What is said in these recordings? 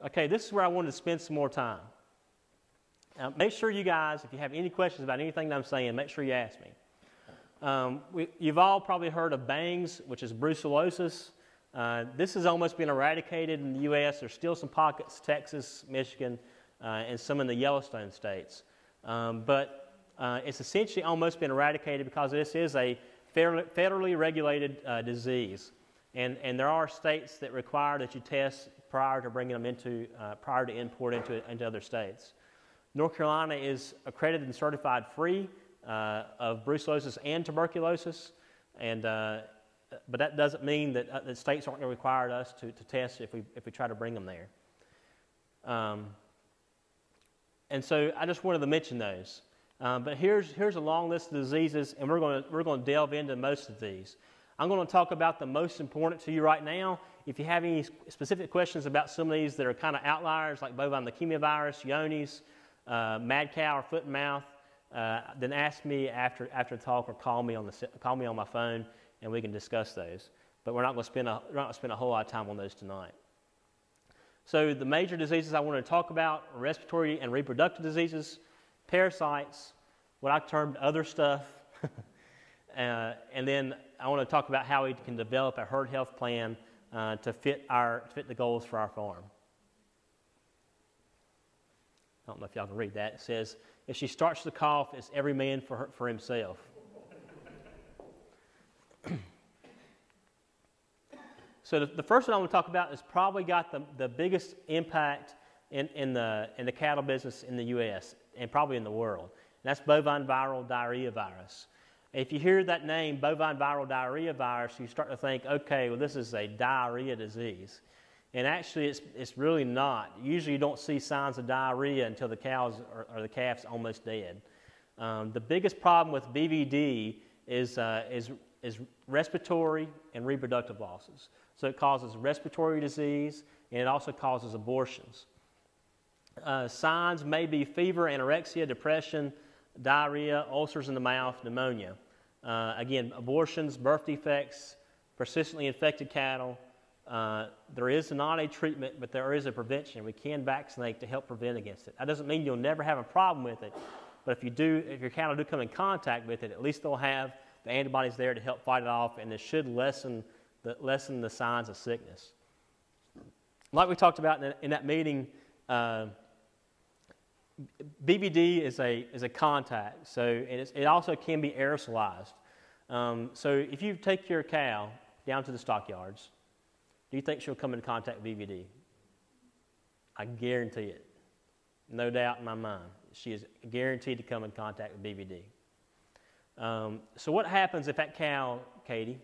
Okay, this is where I wanted to spend some more time. Make sure you guys, if you have any questions about anything that I'm saying, make sure you ask me. You've all probably heard of bangs, which is brucellosis. This has almost been eradicated in the U.S. There's still some pockets, Texas, Michigan, and some in the Yellowstone states. But it's essentially almost been eradicated because this is a federally regulated disease. And there are states that require that you test prior to bringing them into, prior to import into other states. North Carolina is accredited and certified free of brucellosis and tuberculosis, and but that doesn't mean that the states aren't going to require us to test if we try to bring them there. And so I just wanted to mention those. But here's a long list of diseases, and we're going to delve into most of these. I'm going to talk about the most important to you right now. If you have any specific questions about some of these that are kind of outliers, like bovine leukemia virus, Johne's, mad cow or foot and mouth, then ask me after the talk, or call me on my phone, and we can discuss those. But we're not going to spend a whole lot of time on those tonight. So the major diseases I want to talk about are respiratory and reproductive diseases, parasites, what I termed other stuff, and then I want to talk about how we can develop a herd health plan to fit the goals for our farm. I don't know if y'all can read that. It says, if she starts to cough, it's every man for himself. So the first one I want to talk about has probably got the biggest impact in the cattle business in the U.S. and probably in the world. And that's bovine viral diarrhea virus. If you hear that name, bovine viral diarrhea virus, you start to think, okay, well, this is a diarrhea disease. And actually, it's really not. Usually, you don't see signs of diarrhea until the cows or the calf's almost dead. The biggest problem with BVD is respiratory and reproductive losses. So it causes respiratory disease, and it also causes abortions. Signs may be fever, anorexia, depression, diarrhea, ulcers in the mouth, pneumonia. Again, abortions, birth defects, persistently infected cattle. There is not a treatment, but there is a prevention. We can vaccinate to help prevent against it. That doesn't mean you'll never have a problem with it, but if your cattle do come in contact with it, at least they'll have the antibodies there to help fight it off, and it should lessen the signs of sickness. Like we talked about in that meeting, BVD is a contact, so it also can be aerosolized. So if you take your cow down to the stockyards, do you think she'll come in contact with BVD? I guarantee it. No doubt in my mind. She is guaranteed to come in contact with BVD. So what happens if that cow, Katie,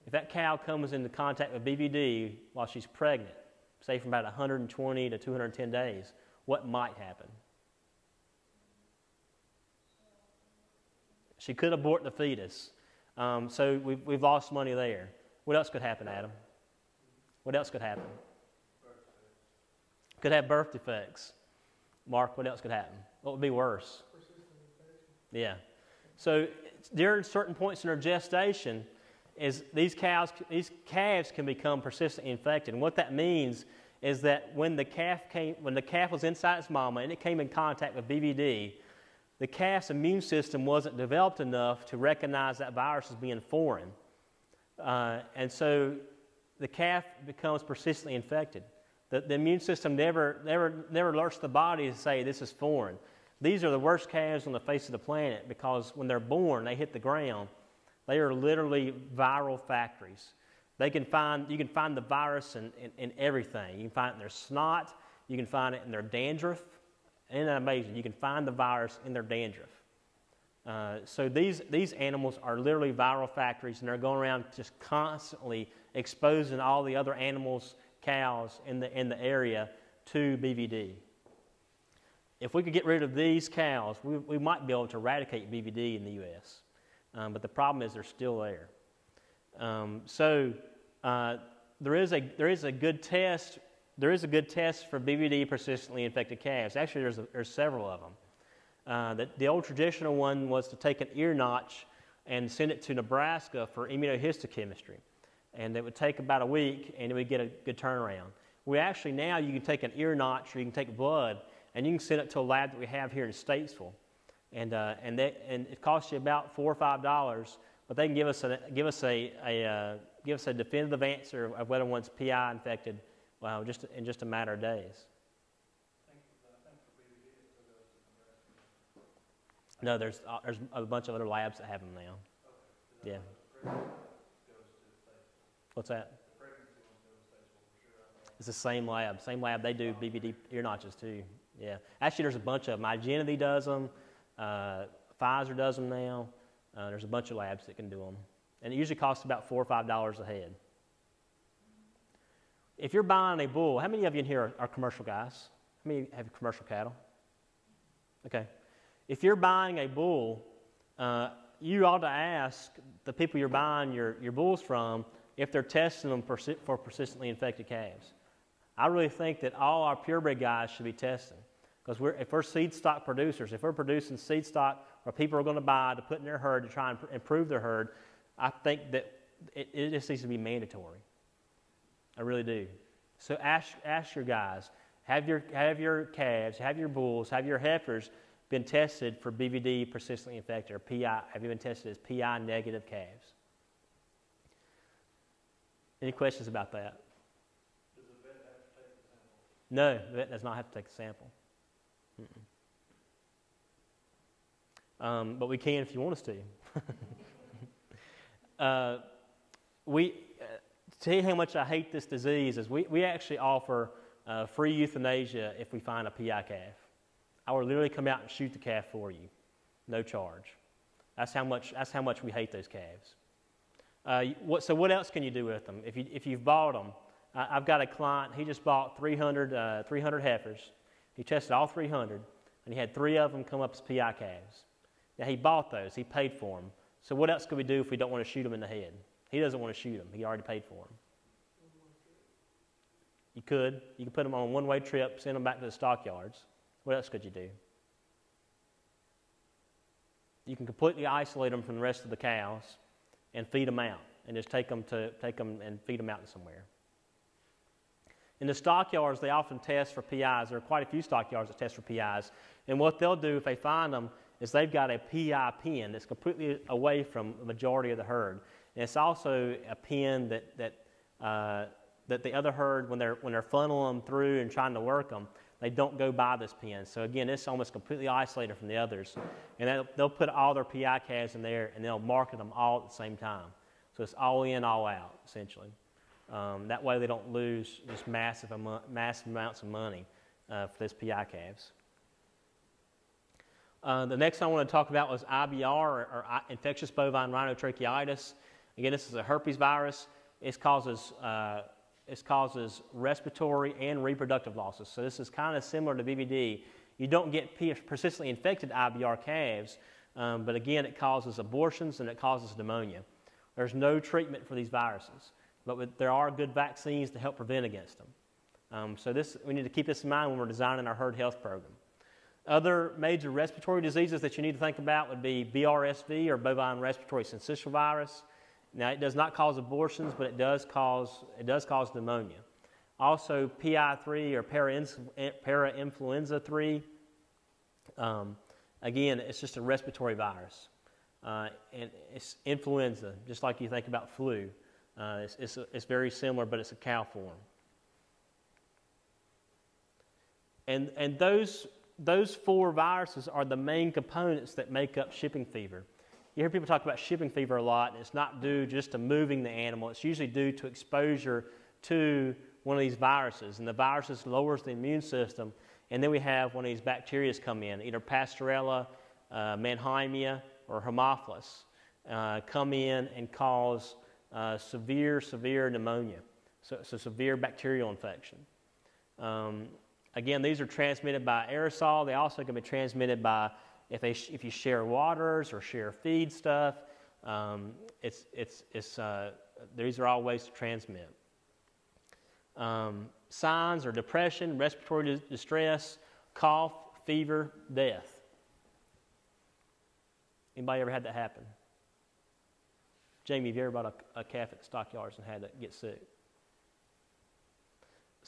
if that cow comes into contact with BVD while she's pregnant, say from about 120 to 210 days, what might happen? She could abort the fetus. So we've lost money there. What else could happen, Adam? What else could happen? Could have birth defects. Mark, what else could happen? What would be worse? Yeah. So during certain points in their gestation, these calves can become persistently infected. And what that means is that when the calf was inside its mama and it came in contact with BVD, the calf's immune system wasn't developed enough to recognize that virus as being foreign. And so the calf becomes persistently infected. The immune system never alerts the body to say this is foreign. These are the worst calves on the face of the planet because when they're born, they hit the ground. They are literally viral factories. You can find the virus in everything. You can find it in their snot. You can find it in their dandruff. Isn't that amazing? You can find the virus in their dandruff. So these animals are literally viral factories, and they're going around just constantly exposing all the other animals, cows in the area to BVD. If we could get rid of these cows, we might be able to eradicate BVD in the U.S. But the problem is they're still there. There is a good test. There is a good test for BVD persistently infected calves. Actually, there's several of them. The old traditional one was to take an ear notch and send it to Nebraska for immunohistochemistry. And it would take about a week, and it would get a good turnaround. We actually now you can take an ear notch or you can take blood and you can send it to a lab that we have here in Statesville, and it costs you about $4 or $5, but they can give us a definitive answer of whether one's PI infected, well, just in just a matter of days. No, there's a bunch of other labs that have them now. Yeah. What's that? It's the same lab. Same lab. They do BVD ear notches too. Yeah. Actually, there's a bunch of them. Igenity does them. Pfizer does them now. There's a bunch of labs that can do them. And it usually costs about $4 or $5 a head. If you're buying a bull, how many of you in here are commercial guys? How many have commercial cattle? Okay. If you're buying a bull, you ought to ask the people you're buying your bulls from if they're testing them for persistently infected calves. I really think that all our purebred guys should be testing, because if we're seed stock producers, if we're producing seed stock or people are going to buy to put in their herd to try and improve their herd, I think that it just needs to be mandatory. I really do. So ask your guys, have your calves, have your bulls, have your heifers been tested for BVD persistently infected or PI? Have you been tested as PI negative calves? Any questions about that? Does the vet have to take the sample? No, the vet does not have to take the sample. But we can if you want us to. To tell you how much I hate this disease is we actually offer free euthanasia if we find a PI calf. I will literally come out and shoot the calf for you, no charge. That's how much we hate those calves. So what else can you do with them? If you've bought them, I've got a client. He just bought 300 heifers. He tested all 300, and he had 3 of them come up as PI calves. Now he bought those. He paid for them. So what else could we do if we don't want to shoot them in the head? He doesn't want to shoot them. He already paid for them. You could put them on a one-way trip, send them back to the stockyards. What else could you do? You can completely isolate them from the rest of the cows and feed them out, and just take them and feed them out somewhere. In the stockyards, they often test for PIs. There are quite a few stockyards that test for PIs, and what they'll do if they find them is they've got a PI pen that's completely away from the majority of the herd, and it's also a pen that the other herd, when they're funneling them through and trying to work them, they don't go by this pen. So again, it's almost completely isolated from the others. And they'll put all their PI calves in there, and they'll market them all at the same time. So it's all in, all out, essentially. That way they don't lose just massive amounts of money for those PI calves. The next thing I want to talk about was IBR, or infectious bovine rhinotracheitis. Again, this is a herpes virus. It causes respiratory and reproductive losses. So this is kind of similar to BVD. You don't get persistently infected IBR calves, but again, it causes abortions and it causes pneumonia. There's no treatment for these viruses, but there are good vaccines to help prevent against them. So we need to keep this in mind when we're designing our herd health program. Other major respiratory diseases that you need to think about would be BRSV, or bovine respiratory syncytial virus. Now, it does not cause abortions, but it does cause pneumonia. Also, PI3, or parainfluenza 3. Again, it's just a respiratory virus. And it's influenza, just like you think about flu. It's very similar, but it's a cow form. And those 4 viruses are the main components that make up shipping fever. You hear people talk about shipping fever a lot, and it's not due just to moving the animal. It's usually due to exposure to one of these viruses, and the viruses lowers the immune system, and then we have one of these bacteria come in, either Pasteurella, Mannheimia, or Haemophilus, come in and cause severe pneumonia, so severe bacterial infection. Again, these are transmitted by aerosol. They also can be transmitted by if you share waters or share feed stuff. These are all ways to transmit. Signs are depression, respiratory distress, cough, fever, death. Anybody ever had that happen? Jamie, have you ever bought a calf at the stockyards and had to get sick?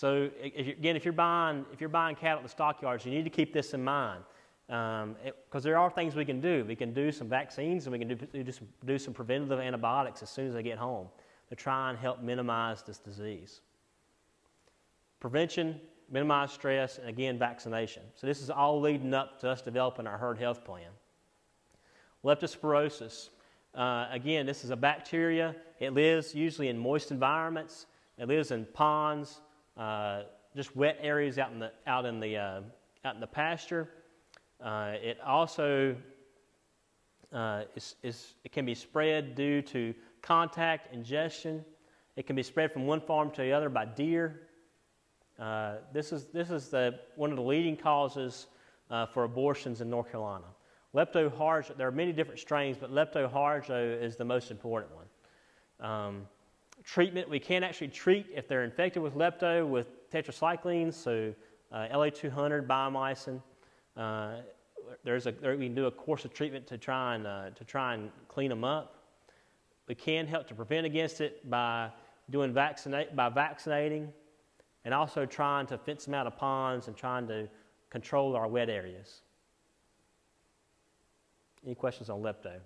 So if you're buying cattle at the stockyards, you need to keep this in mind, because there are things we can do. We can do some vaccines, and we can do some preventative antibiotics as soon as they get home to try and help minimize this disease. Prevention, minimize stress, and again, vaccination. So this is all leading up to us developing our herd health plan. Leptospirosis. Again, this is a bacteria. It lives usually in moist environments. It lives in ponds, just wet areas out in the pasture. It also it can be spread due to contact, ingestion. It can be spread from one farm to the other by deer. This is one of the leading causes for abortions in North Carolina. Leptoharjo, there are many different strains, but Leptoharjo is the most important one. Treatment, we can actually treat if they're infected with lepto with tetracyclines, so LA200, biomycin. We can do a course of treatment to try and clean them up. We can help to prevent against it by vaccinating, and also trying to fence them out of ponds and trying to control our wet areas. Any questions on lepto?